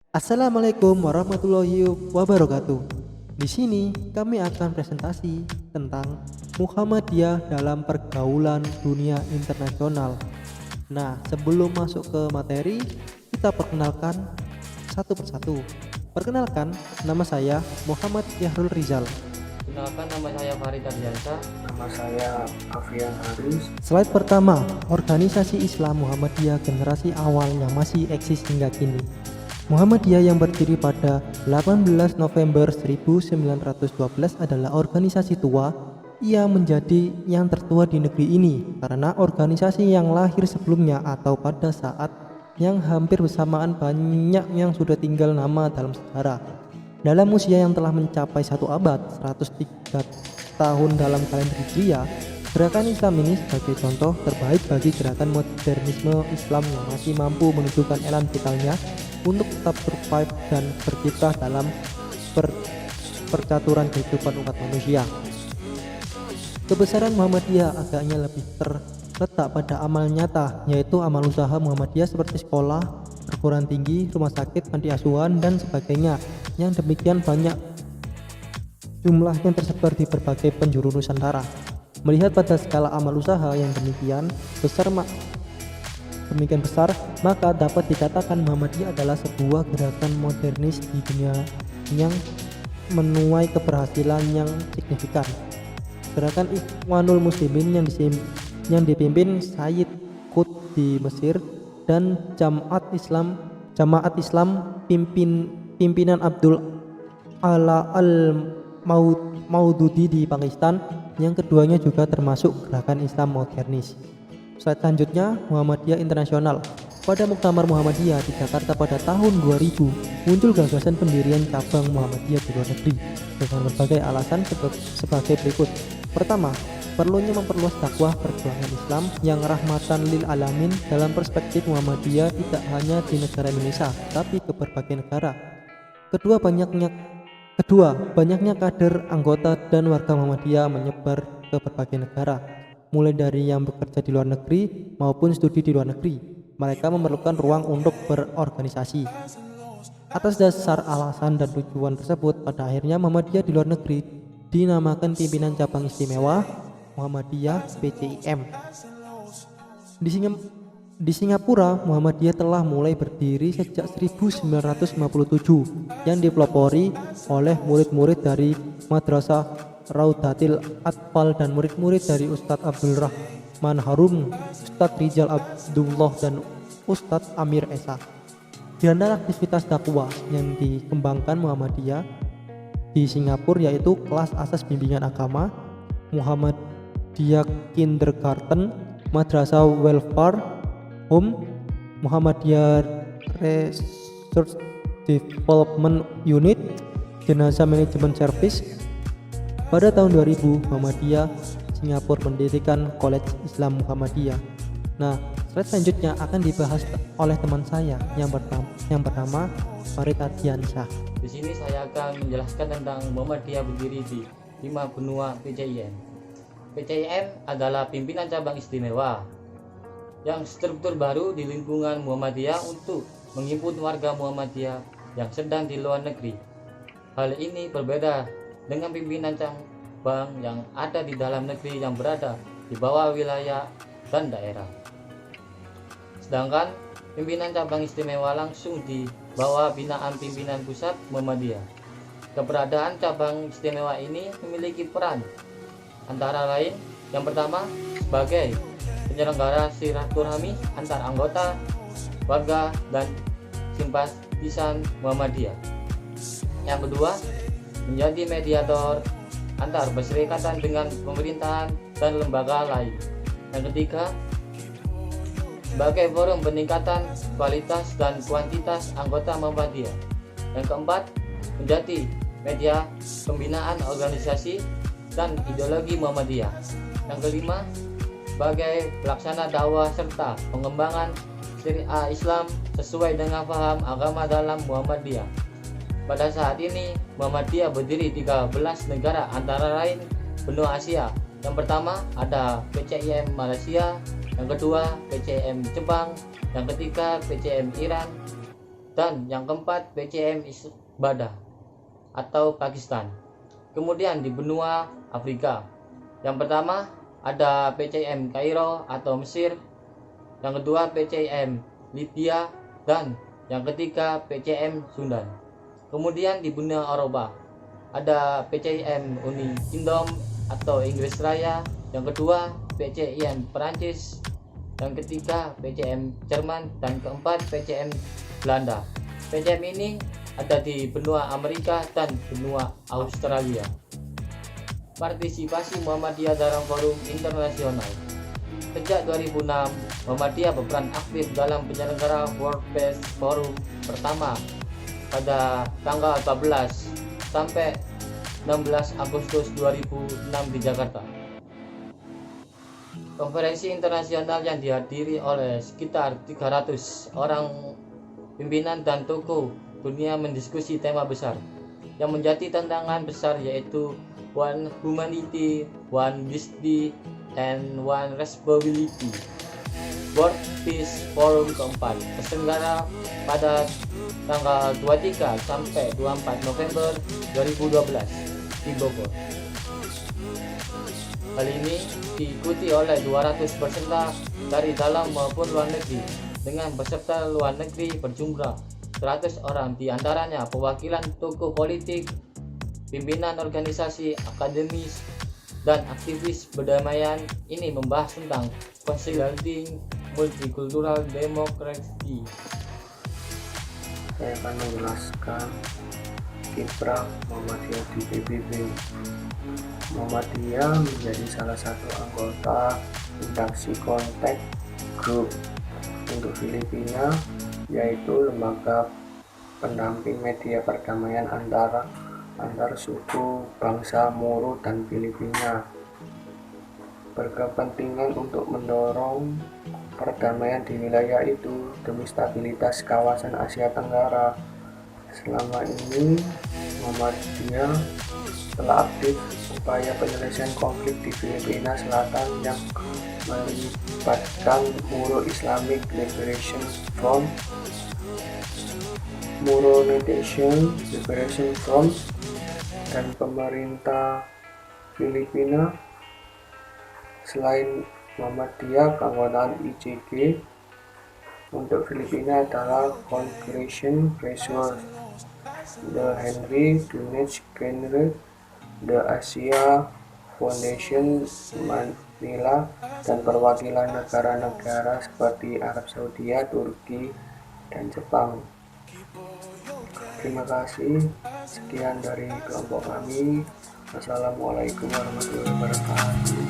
Assalamualaikum warahmatullahi wabarakatuh. Di sini kami akan presentasi tentang Muhammadiyah dalam pergaulan dunia internasional. Nah, sebelum masuk ke materi, kita perkenalkan satu persatu. Perkenalkan, nama saya Muhammad Yahrul Rizal. Kenalkan, nama saya Farid Ardiansyah. Nama saya Afian Haris. Slide pertama, organisasi Islam Muhammadiyah generasi awal yang masih eksis hingga kini. Muhammadiyah yang berdiri pada 18 November 1912 adalah organisasi tua. Ia menjadi yang tertua di negeri ini karena organisasi yang lahir sebelumnya atau pada saat yang hampir bersamaan banyak yang sudah tinggal nama dalam sejarah. Dalam usia yang telah mencapai 1 abad, 103 tahun dalam kalender Hijriah, gerakan Islam ini sebagai contoh terbaik bagi gerakan modernisme Islam yang masih mampu menunjukkan elan vitalnya untuk tetap survive dan berkiprah dalam percaturan kehidupan umat manusia. Kebesaran Muhammadiyah agaknya lebih terletak pada amal nyata, yaitu amal usaha Muhammadiyah seperti sekolah, perguruan tinggi, rumah sakit, panti asuhan, dan sebagainya, yang demikian banyak jumlahnya tersebar di berbagai penjuru Nusantara. Melihat pada skala amal usaha yang demikian besar, maka dapat dikatakan Muhammadiyah adalah sebuah gerakan modernis di dunia yang menuai keberhasilan yang signifikan. Gerakan Ikhwanul Muslimin yang dipimpin Sayyid Qutb di Mesir dan Jamaat Islam pimpinan Abdul Ala al-Maududi di Pakistan, yang keduanya juga termasuk gerakan Islam modernis. Slide selanjutnya, Muhammadiyah Internasional. Pada Muktamar Muhammadiyah di Jakarta pada tahun 2000, muncul gagasan pendirian cabang Muhammadiyah di luar negeri dengan berbagai alasan sebagai berikut. Pertama, perlunya memperluas dakwah perjuangan Islam yang rahmatan lil alamin. Dalam perspektif Muhammadiyah tidak hanya di negara Indonesia, tapi ke berbagai negara. Kedua, banyaknya kader, anggota, dan warga Muhammadiyah menyebar ke berbagai negara, mulai dari yang bekerja di luar negeri maupun studi di luar negeri. Mereka memerlukan ruang untuk berorganisasi. Atas dasar alasan dan tujuan tersebut, pada akhirnya Muhammadiyah di luar negeri dinamakan Pimpinan Cabang Istimewa Muhammadiyah (PCIM). Di Singapura, Muhammadiyah telah mulai berdiri sejak 1957 yang dipelopori oleh murid-murid dari Madrasah Raudatil Atfal dan murid-murid dari Ustadz Abdul Rahman Harum, Ustadz Rizal Abdullah, dan Ustadz Amir Esa. Di antara aktivitas dakwah yang dikembangkan Muhammadiyah di Singapura yaitu kelas asas bimbingan agama, Muhammadiyah Kindergarten, Madrasah Welfare Home, Muhammadiyah Research Development Unit, Jenazah Management Service. Pada tahun 2000, Muhammadiyah Singapura mendirikan College Islam Muhammadiyah. Nah, slide selanjutnya akan dibahas oleh teman saya yang pertama Farid Ardiansyah. Di sini saya akan menjelaskan tentang Muhammadiyah berdiri di 5 benua PCIM. PCIM adalah pimpinan cabang istimewa yang struktur baru di lingkungan Muhammadiyah untuk menghimpun warga Muhammadiyah yang sedang di luar negeri. Hal ini berbeda dengan pimpinan cabang yang ada di dalam negeri yang berada di bawah wilayah dan daerah. Sedangkan pimpinan cabang istimewa langsung di bawah binaan pimpinan pusat Muhammadiyah. Keberadaan cabang istimewa ini memiliki peran antara lain, yang pertama sebagai penyelenggara silaturahmi antar anggota, warga, dan simpatisan Muhammadiyah. Yang kedua, menjadi mediator antar perserikatan dengan pemerintahan dan lembaga lain. Yang ketiga, sebagai forum peningkatan kualitas dan kuantitas anggota Muhammadiyah. Yang keempat, menjadi media pembinaan organisasi dan ideologi Muhammadiyah. Yang kelima, sebagai pelaksana dakwah serta pengembangan syariah Islam sesuai dengan paham agama dalam Muhammadiyah. Pada saat ini, Muhammadiyah berdiri 13 negara antara lain benua Asia. Yang pertama ada PCIM Malaysia, yang kedua PCM Jepang, yang ketiga PCM Iran, Dan yang keempat PCM Isbada atau Pakistan. Kemudian di benua Afrika, yang pertama ada PCM Kairo atau Mesir, yang kedua PCM Libya, dan yang ketiga PCM Sudan. Kemudian di benua Eropa ada PCM Uni Kingdom atau Inggris Raya, yang kedua PCM Perancis, yang ketiga PCM Jerman, dan keempat PCM Belanda. PCM ini ada di benua Amerika dan benua Australia. Partisipasi Muhammadiyah dalam forum internasional. Sejak 2006, Muhammadiyah berperan aktif dalam penyelenggara World Peace Forum pertama pada tanggal 14 sampai 16 Agustus 2006 di Jakarta. Konferensi internasional yang dihadiri oleh sekitar 300 orang pimpinan dan tokoh dunia mendiskusi tema besar yang menjadi tantangan besar, yaitu One Humanity, One Wisdom, and One Responsibility. World Peace Forum keempat terselenggara pada tanggal 23 sampai 24 November 2012 di Bogor. Hal ini diikuti oleh 200 peserta dari dalam maupun luar negeri, dengan peserta luar negeri berjumlah 100 orang, diantaranya perwakilan tokoh politik, pimpinan organisasi akademis, dan aktivis perdamaian. Ini membahas tentang facilitating multicultural democracy. Saya akan menjelaskan kiprah Muhammadiyah di PBB. Muhammadiyah menjadi salah satu anggota Interaksi Kontak Group untuk Filipina, yaitu lembaga pendamping media perdamaian antar suku bangsa Moro dan Filipina, berkepentingan untuk mendorong perdamaian di wilayah itu demi stabilitas kawasan Asia Tenggara. Selama ini Muhammadiyah telah aktif upaya penyelesaian konflik di Filipina Selatan yang melibatkan Moro Islamic Liberation Front, Moro Nation Liberation Front, dan pemerintah Filipina. Selain Muhammadiyah, keanggotaan ICG untuk Filipina adalah Congregation Resource, the Henry Dunant Kennedy, the Asia Foundation Manila, dan perwakilan negara-negara seperti Arab Saudi, Turki, dan Jepang. Terima kasih. Sekian dari kelompok kami. Wassalamualaikum warahmatullahi wabarakatuh.